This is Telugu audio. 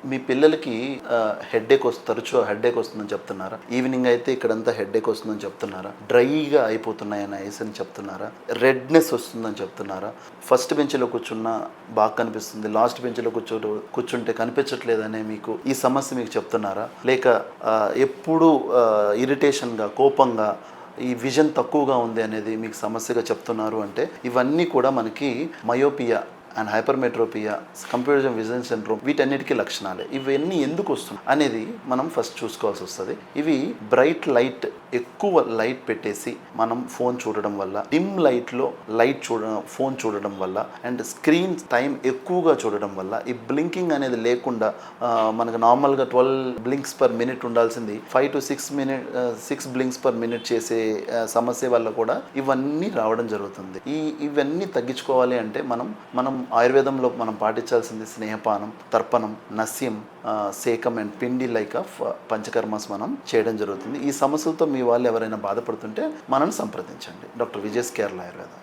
మీ పిల్లలకి హెడేక్ తరచూ హెడేక్ వస్తుందని చెప్తున్నారా? ఈవినింగ్ అయితే ఇక్కడంతా హెడేక్ వస్తుందని చెప్తున్నారా? డ్రైగా అయిపోతున్నాయని ఐస్ అని చెప్తున్నారా? రెడ్నెస్ వస్తుందని చెప్తున్నారా? ఫస్ట్ బెంచ్లో కూర్చున్నా బాగా కనిపిస్తుంది, లాస్ట్ బెంచ్లో కూర్చుంటే కనిపించట్లేదనే మీకు ఈ సమస్య మీకు చెప్తున్నారా? లేక ఎప్పుడు ఇరిటేషన్గా, కోపంగా, ఈ విజన్ తక్కువగా ఉంది అనేది మీకు సమస్యగా చెప్తున్నారు అంటే ఇవన్నీ కూడా మనకి myopia and hypermetropia, computer vision syndrome, వీటన్నిటికీ లక్షణాలే. ఇవన్నీ ఎందుకు వస్తుంది అనేది మనం ఫస్ట్ చూసుకోవాల్సి వస్తుంది. ఇవి బ్రైట్ లైట్, ఎక్కువ లైట్ పెట్టేసి మనం ఫోన్ చూడడం వల్ల, డిమ్ లైట్లో ఫోన్ చూడడం వల్ల, అండ్ స్క్రీన్ టైం ఎక్కువగా చూడడం వల్ల, ఈ బ్లింకింగ్ అనేది లేకుండా మనకు నార్మల్గా 12 బ్లింక్స్ పర్ మినిట్ ఉండాల్సింది 5 to 6 బ్లింక్స్ పర్ మినిట్ చేసే సమస్య వల్ల కూడా ఇవన్నీ రావడం జరుగుతుంది. ఇవన్నీ తగ్గించుకోవాలి అంటే మనం ఆయుర్వేదంలో మనం పాటించాల్సింది స్నేహపానం, తర్పణం, నస్యం, సేకం అండ్ పిండి లైక్ ఆఫ్ పంచకర్మస్ మనం చేయడం జరుగుతుంది. ఈ సమస్యలతో మీ వాళ్ళు ఎవరైనా బాధపడుతుంటే మనల్ని సంప్రదించండి. డాక్టర్ విజయస్ కేరళ ఆయుర్వేద.